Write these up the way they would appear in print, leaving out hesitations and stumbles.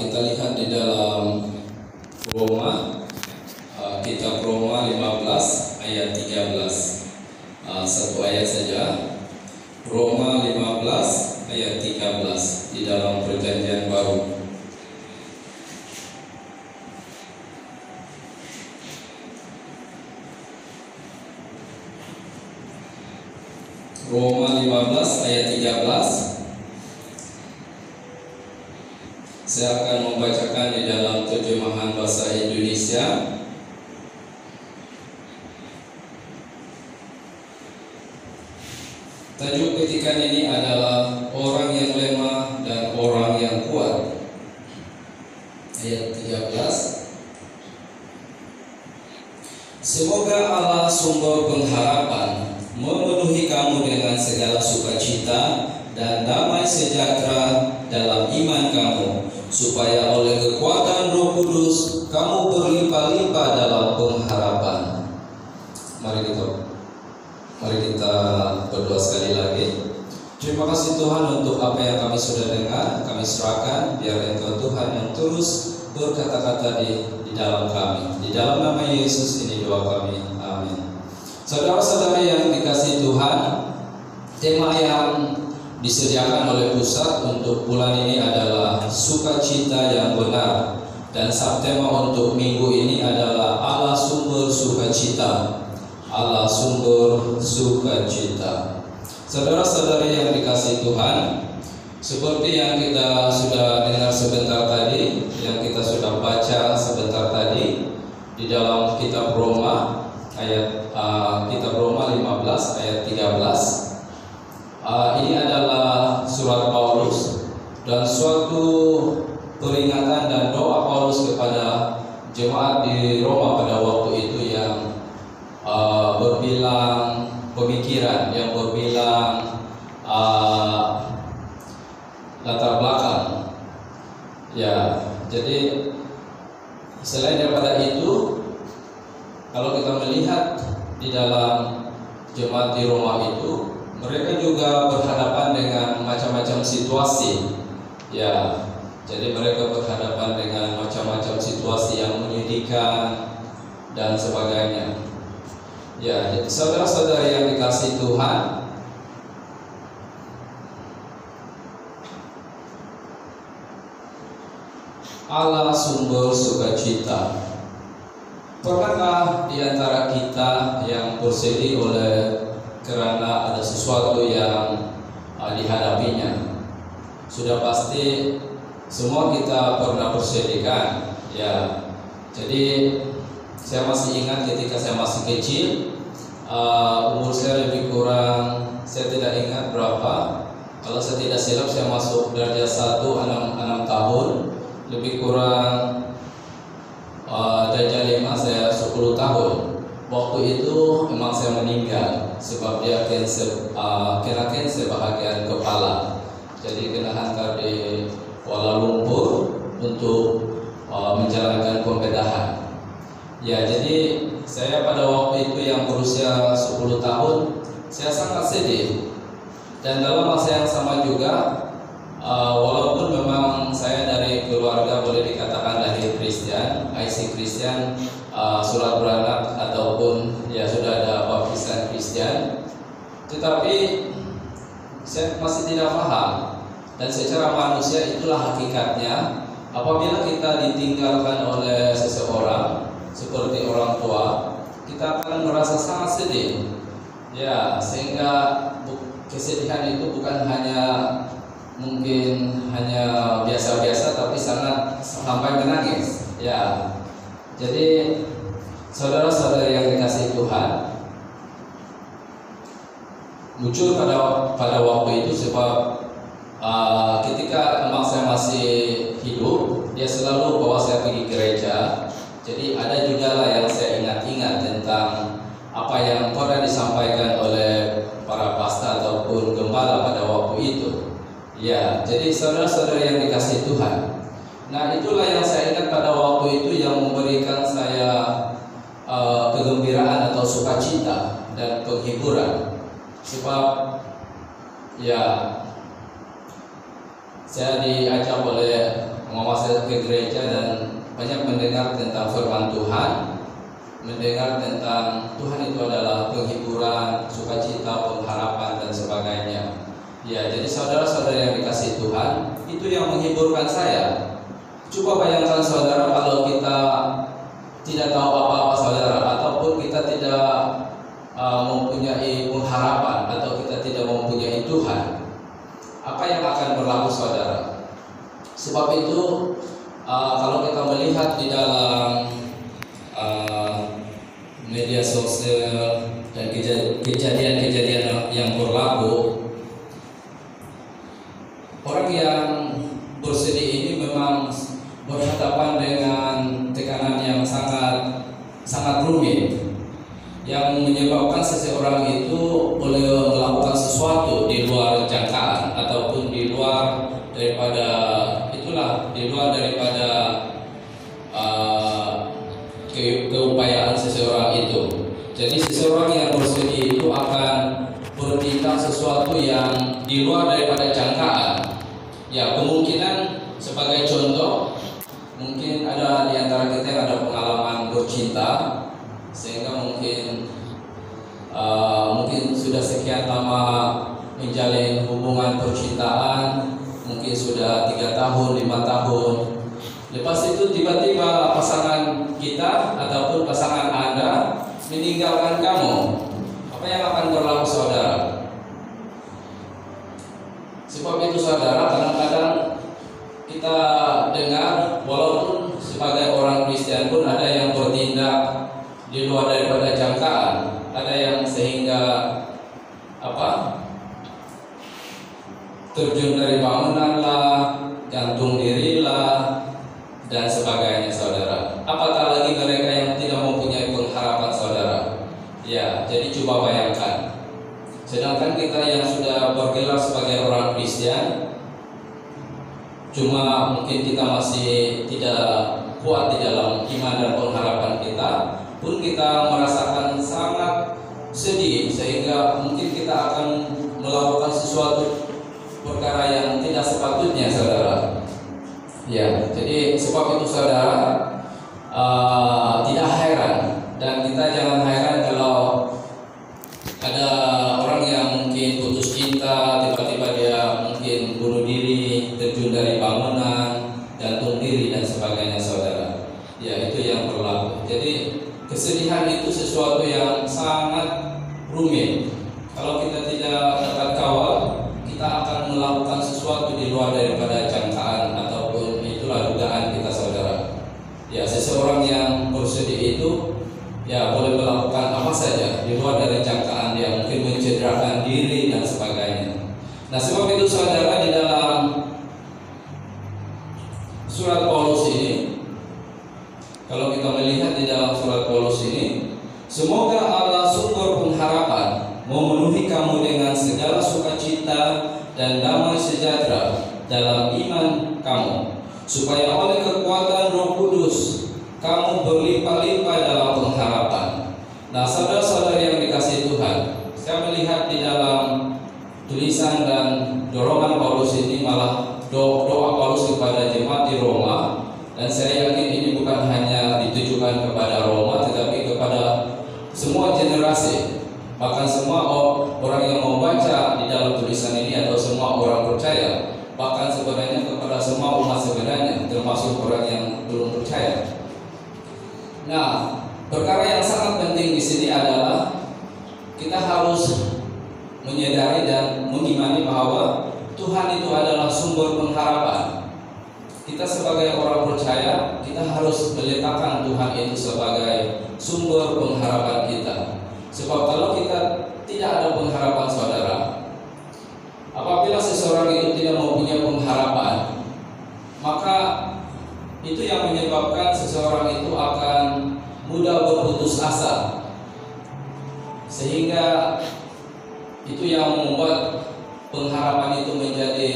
Kita lihat di dalam Roma, kitab Roma 15 ayat 13. Satu ayat saja. Roma 15 ayat 13 di dalam Perjanjian Baru. Roma 15 ayat 13. Saya akan membacakan di dalam terjemahan bahasa Indonesia. Tajuk petikan ini adalah orang yang lemah dan orang yang kuat. Ayat 13. Semoga Allah sumber pengharapan memenuhi kamu dengan segala sukacita dan damai sejahtera dalam iman kamu, supaya oleh kekuatan Roh Kudus kamu berlimpah-limpah dalam pengharapan. Mari kita berdoa sekali lagi. Terima kasih Tuhan untuk apa yang kami sudah dengar. Kami serahkan biar Engkau Tuhan yang terus berkata-kata di dalam kami. Di dalam nama Yesus ini doa kami. Amin. Saudara-saudara yang dikasihi Tuhan, tema yang disediakan oleh pusat untuk bulan ini adalah sukacita yang benar, dan subtema untuk minggu ini adalah Allah sumber sukacita. Allah sumber sukacita. Saudara-saudari yang dikasihi Tuhan, seperti yang kita sudah dengar sebentar tadi, yang kita sudah baca sebentar tadi di dalam kitab Roma kitab Roma 15 ayat 13. Ini adalah surat Paulus dan suatu peringatan dan doa Paulus kepada jemaat di Roma pada waktu itu yang berbilang pemikiran, yang berbilang latar belakang. Ya, jadi selain daripada itu, kalau kita melihat di dalam jemaat di Roma itu, mereka juga berhadapan dengan macam-macam situasi. Ya, jadi mereka berhadapan dengan macam-macam situasi yang menyedihkan dan sebagainya. Ya, saudara-saudara yang dikasihi Tuhan, Allah sumber sukacita. Pernahkah di antara kita yang bersedih karena ada sesuatu yang dihadapinya? Sudah pasti semua kita pernah bersedih kan? Ya. Jadi saya masih ingat ketika saya masih kecil, umur saya lebih kurang, saya tidak ingat berapa. Kalau saya tidak silap saya masuk darjah 1 6 tahun, lebih kurang darjah 5 saya 10 tahun. Waktu itu memang saya meninggal sebab dia kena kanker bahagian kepala. Jadi kena hantar di Kuala Lumpur untuk menjalankan pembedahan. Ya, jadi saya pada waktu itu yang berusia 10 tahun, saya sangat sedih. Dan dalam masa yang sama juga, walaupun memang saya dari keluarga boleh dikatakan dari Kristen, IC Kristen, surat beranak ataupun ya sudah ada baptisan Kristen, tetapi saya masih tidak paham. Dan secara manusia itulah hakikatnya, apabila kita ditinggalkan oleh seseorang seperti orang tua, kita akan merasa sangat sedih. Ya, sehingga kesedihan itu bukan mungkin hanya biasa-biasa, tapi sangat sampai menangis. Ya, jadi saudara-saudara yang dikasihi Tuhan, muncul pada waktu itu sebab ketika emak saya masih hidup, dia selalu bawa saya pergi gereja. Jadi ada juga lah yang saya ingat-ingat tentang apa yang pernah disampaikan oleh para pastor ataupun gembala pada waktu itu. Ya, jadi saudara-saudara yang dikasihi Tuhan, nah itulah yang saya ingat pada waktu itu yang memberikan saya kegembiraan atau sukacita dan penghiburan. Sebab ya saya diajak oleh mau masuk ke gereja dan banyak mendengar tentang firman Tuhan, mendengar tentang Tuhan itu adalah penghiburan, sukacita, pengharapan dan sebagainya. Ya, jadi saudara-saudara yang dikasihi Tuhan, itu yang menghiburkan saya. Coba bayangkan saudara, kalau kita tidak tahu apa-apa saudara, ataupun kita tidak mempunyai pengharapan, atau kita tidak mempunyai Tuhan, apa yang akan berlaku saudara? Sebab itu kalau kita melihat di dalam media sosial dan kejadian-kejadian yang berlaku, orang yang bersedih ini memang berhadapan dengan tekanan yang sangat rumit, yang menyebabkan seseorang itu boleh melakukan sesuatu di luar jangkaan ataupun di luar daripada keupayaan seseorang itu. Jadi seseorang yang bersedih itu akan bertindak sesuatu yang di luar daripada jangkaan. Ya, kemungkinan sebagai contoh, mungkin ada di antara kita yang ada pengalaman bercinta, sehingga mungkin sudah sekian lama menjalin hubungan percintaan, mungkin sudah 3 tahun, 5 tahun. Lepas itu tiba-tiba pasangan kita ataupun pasangan Anda meninggalkan kamu. Apa yang akan berlaku saudara? Sebab itu saudara, kadang-kadang kita dengar, walaupun sebagai orang Kristen pun ada yang bertindak di luar daripada jangkaan, ada yang sehingga terjun dari bangunan lah, gantung diri lah, dan sebagainya saudara. Apatah lagi mereka yang tidak mempunyai pengharapan saudara. Ya, jadi coba bayangkan, sedangkan kita yang sudah bergelar sebagai orang Kristen, cuma mungkin kita masih tidak kuat di dalam iman dan pengharapan kita, pun kita merasakan sangat sedih, sehingga mungkin kita akan melakukan sesuatu perkara yang tidak sepatutnya saudara. Ya, jadi sebab itu saudara, tidak heran, dan kita jangan heran kalau ada orang yang mungkin putus cinta, tiba-tiba dia mungkin bunuh diri, terjun dari bangunan, gantung diri dan sebagainya saudara. Ya, itu yang berlaku. Jadi kesedihan itu sesuatu yang sangat rumit. Kalau kita tidak dapat kawal, kita akan melakukan sesuatu di luar daripada jangkaan ataupun itulah dugaan kita saudara. Ya, seseorang yang bersedih itu ya boleh melakukan apa saja di luar dari jangkaan dia, mungkin mencederakan diri dan sebagainya. Nah, sebab itu saudara, di dalam surat Paulus ini, kalau kita melihat di dalam surat Paulus ini, semoga Allah sumber pengharapan memenuhi kamu dengan segala sukacita dan damai sejahtera dalam iman kamu, supaya oleh kekuatan Roh Kudus kamu berlimpah-limpah dalam pengharapan. Nah, saudara-saudara yang dikasihi Tuhan, saya melihat di dalam tulisan dan dorongan Paulus ini malah doa Paulus kepada jemaat di Roma, dan saya yakin ini bukan hanya ditujukan kepada Roma, tetapi kepada semua generasi, bahkan semua orang yang membaca di dalam tulisan ini, atau semua orang percaya, bahkan sebenarnya kepada semua umat sebenarnya, termasuk orang yang belum percaya. Nah, perkara yang sangat penting di sini adalah kita harus menyadari dan mengimani bahwa Tuhan itu adalah sumber pengharapan. Kita sebagai orang percaya, kita harus meletakkan Tuhan itu sebagai sumber pengharapan kita. Sebab kalau kita tidak ada pengharapan saudara, apabila seseorang itu tidak mempunyai pengharapan, maka itu yang menyebabkan seseorang itu akan mudah berputus asa, sehingga itu yang membuat pengharapan itu menjadi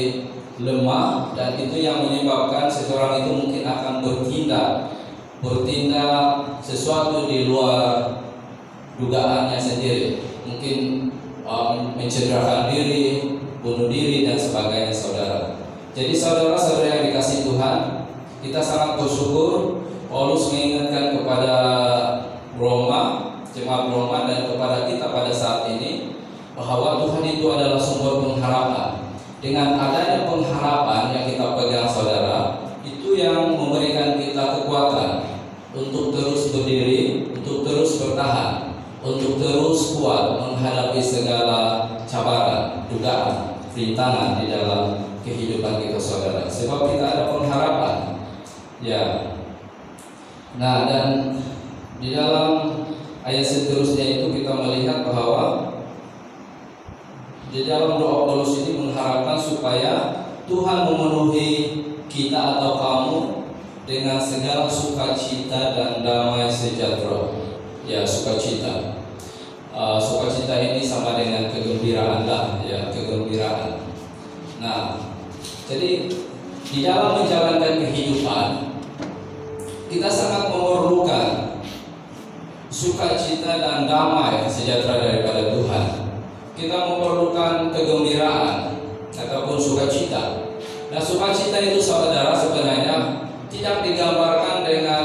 lemah, dan itu yang menyebabkan seseorang itu mungkin akan bertindak sesuatu di luar dugaannya sendiri, mungkin mencederakan diri, bunuh diri dan sebagainya saudara. Jadi saudara-saudara yang dikasihi Tuhan, Kita sangat bersyukur Paulus mengingatkan kepada Roma, jemaat Roma, dan kepada kita pada saat ini bahwa Tuhan itu adalah sumber pengharapan. Dengan adanya pengharapan yang kita pegang, saudara, itu yang memberikan kita kekuatan untuk terus berdiri, untuk terus bertahan, untuk terus kuat menghadapi segala cabaran, dugaan, rintangan di dalam kehidupan kita, saudara. Sebab kita ada pengharapan. Ya. Nah, dan di dalam ayat seterusnya itu kita melihat bahwa di dalam doa Paulus ini mengharapkan supaya Tuhan memenuhi kita atau kamu dengan segala sukacita dan damai sejahtera. Ya, sukacita. Sukacita ini sama dengan kegembiraan lah, ya, kegembiraan. Nah, jadi di dalam menjalankan kehidupan kita sangat memerlukan sukacita dan damai sejahtera daripada Tuhan. Kita memerlukan kegembiraan ataupun sukacita. Nah, sukacita itu, saudara, sebenarnya tidak digambarkan dengan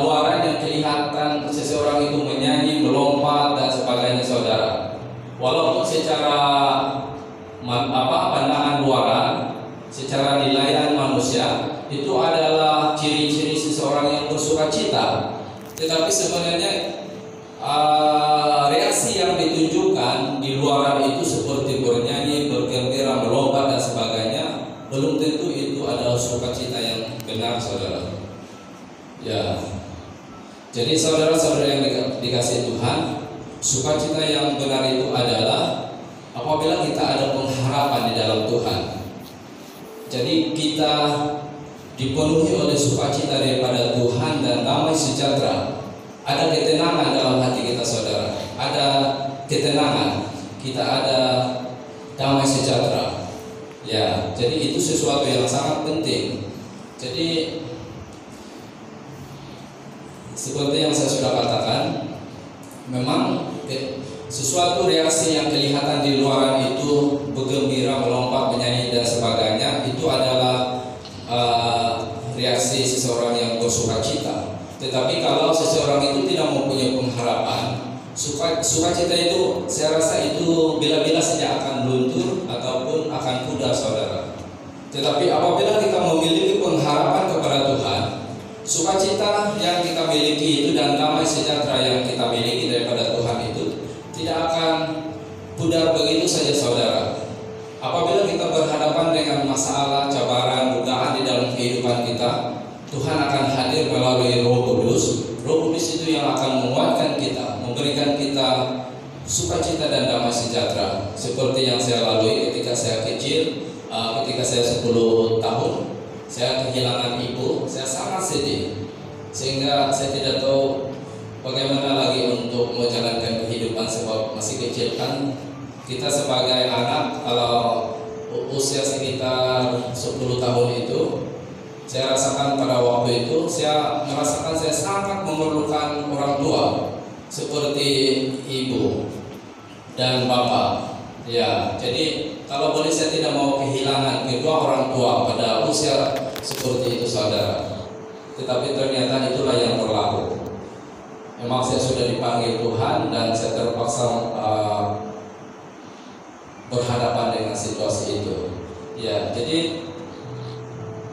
luaran yang kelihatan seseorang itu menyanyi, melompat dan sebagainya, saudara. Walaupun secara pandangan luaran, secara nilaian manusia itu adalah ciri-ciri seseorang yang bersukacita, tetapi sebenarnya reaksi yang ditunjukkan di luaran itu seperti bernyanyi, bergembira, melompat dan sebagainya, belum tentu itu adalah sukacita yang benar, saudara. Ya, jadi saudara-saudara yang dikasihi Tuhan, sukacita yang benar itu adalah apabila kita ada pengharapan di dalam Tuhan. Jadi kita dipenuhi oleh sukacita daripada Tuhan dan damai sejahtera. Ada ketenangan dalam hati kita, saudara. Ada ketenangan, kita ada damai sejahtera. Ya, jadi itu sesuatu yang sangat penting. Jadi seperti yang saya sudah katakan, memang sesuatu reaksi yang kelihatan di luaran itu bergembira, melompat, menyanyi dan sebagainya, itu adalah reaksi seseorang yang bersukacita. Tetapi kalau seseorang itu tidak mempunyai pengharapan, sukacita itu saya rasa itu bila-bila saja akan luntur ataupun akan pudar, saudara. Tetapi apabila kita memiliki pengharapan kepada Tuhan, sukacita yang kita miliki itu dan damai sejahtera yang kita miliki daripada Tuhan itu tidak akan pudar begitu saja, saudara. Apabila kita berhadapan dengan masalah, cabaran, godaan di dalam kehidupan kita, Tuhan akan hadir melalui Roh Kudus. Roh Kudus itu yang akan menguatkan kita, memberikan kita sukacita dan damai sejahtera. Seperti yang saya lalui ketika saya kecil, ketika saya 10 tahun, saya kehilangan ibu, saya sangat sedih. Sehingga saya tidak tahu bagaimana lagi untuk menjalankan kehidupan sebab masih kecil kan. Kita sebagai anak kalau usia sekitar 10 tahun itu, saya rasakan pada waktu itu saya merasakan saya sangat memerlukan orang tua seperti ibu dan bapak. Ya, jadi kalau boleh saya tidak mau kehilangan kedua orang tua pada usia seperti itu, saudara. Tetapi ternyata itulah yang berlaku. Memang saya sudah dipanggil Tuhan dan saya terpaksa berhadapan dengan situasi itu. Ya, jadi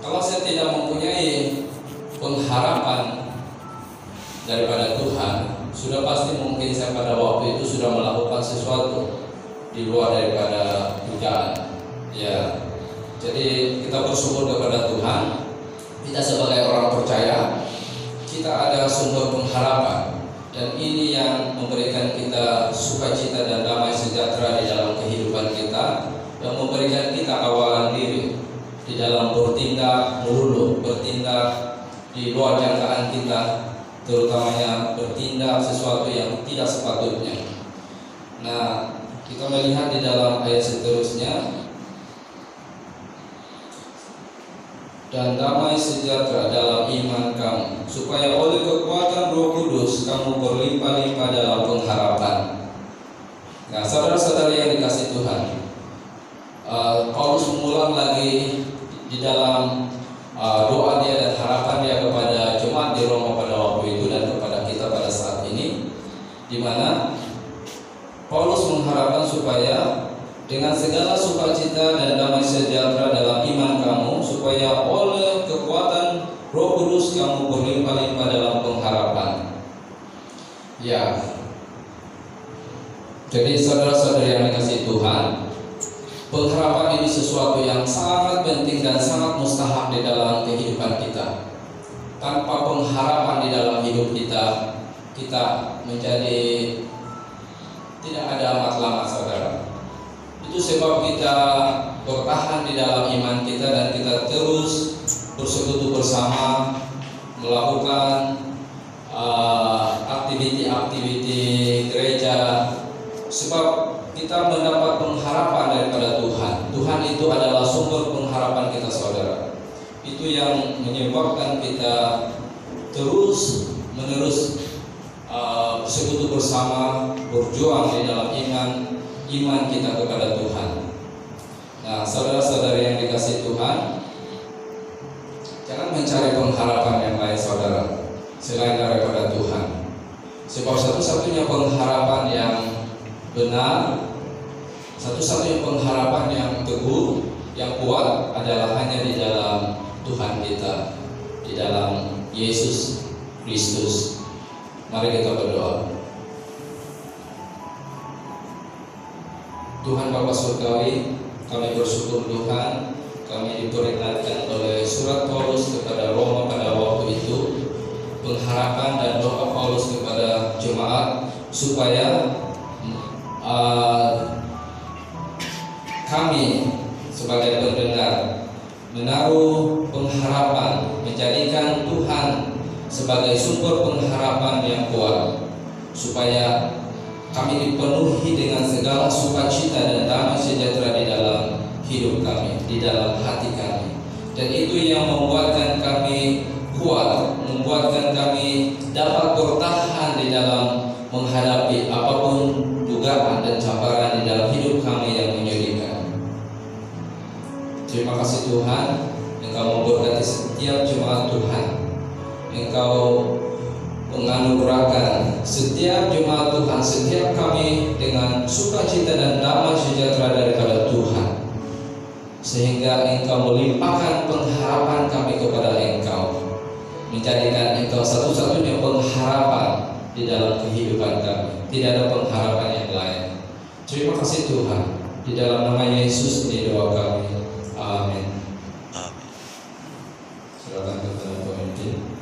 kalau saya tidak mempunyai pengharapan daripada Tuhan, sudah pasti mungkin saya pada waktu itu sudah melakukan sesuatu di luar daripada dugaan. Ya, jadi kita bersyukur kepada Tuhan. Kita sebagai orang percaya, kita ada sumber pengharapan, dan ini yang memberikan kita sukacita dan damai sejahtera di dalam kehidupan kita, dan memberikan kita kawalan diri di dalam bertindak melulu, bertindak di luar jangkaan kita, terutamanya bertindak sesuatu yang tidak sepatutnya. Nah, kita melihat di dalam ayat seterusnya, dan damai sejahtera dalam iman kamu, supaya oleh kekuatan Roh Kudus kamu berlimpah-limpah dalam pengharapan. Nah, saudara-saudara yang dikasihi Tuhan, Paulus mengulang lagi di dalam doa dia dan harapan dia kepada jemaat di Roma pada waktu itu dan kepada kita pada saat ini, di mana Paulus mengharapkan supaya dengan segala sukacita dan damai sejahtera dalam iman kamu, supaya oleh kekuatan Roh Kudus kamu berlimpah-limpah dalam pengharapan. Ya, jadi saudara-saudari yang dikasihi Tuhan, pengharapan ini sesuatu yang sangat penting dan sangat mustahak di dalam kehidupan kita. Tanpa pengharapan di dalam hidup kita, kita menjadi tidak ada amat lama, saudara. Itu sebab kita bertahan di dalam iman kita dan kita terus bersekutu bersama, melakukan aktiviti-aktiviti gereja, sebab kita mendapat pengharapan daripada Tuhan. Tuhan itu adalah sumber pengharapan kita, saudara. Itu yang menyebabkan kita terus menerus bersekutu bersama, berjuang di dalam iman kita kepada Tuhan. Nah, saudara-saudari yang dikasihi Tuhan, jangan mencari pengharapan yang lain, saudara, selain daripada Tuhan. Sebab satu-satunya pengharapan yang benar, satu-satunya pengharapan yang teguh, yang kuat adalah hanya di dalam Tuhan kita, di dalam Yesus Kristus. Mari kita berdoa. Tuhan Bapa Surgawi, kami bersyukur Tuhan, kami diperingatkan oleh surat Paulus kepada Roma pada waktu itu, pengharapan dan doa Paulus kepada jemaat supaya kami sebagai pendengar menaruh pengharapan, menjadikan Tuhan sebagai sumber pengharapan yang kuat, supaya kami dipenuhi dengan segala sukacita dan damai sejahtera di dalam hidup kami, di dalam hati kami. Dan itu yang membuatkan kami kuat, membuatkan kami dapat bertahan di dalam menghadapi apapun dugaan dan cabaran di dalam hidup kami yang menyedihkan. Terima kasih Tuhan, Engkau memberkati setiap jemaat Tuhan. Engkau menganugerahkan setiap jemaat Tuhan, setiap kami dengan sukacita dan damai sejahtera daripada Tuhan, sehingga Engkau melimpahkan pengharapan kami kepada Engkau, menjadikan Engkau satu-satunya pengharapan di dalam kehidupan kami. Tidak ada pengharapan yang lain. Terima kasih Tuhan. Di dalam nama Yesus ini doa kami. Amin. Silakan kepada pemimpin.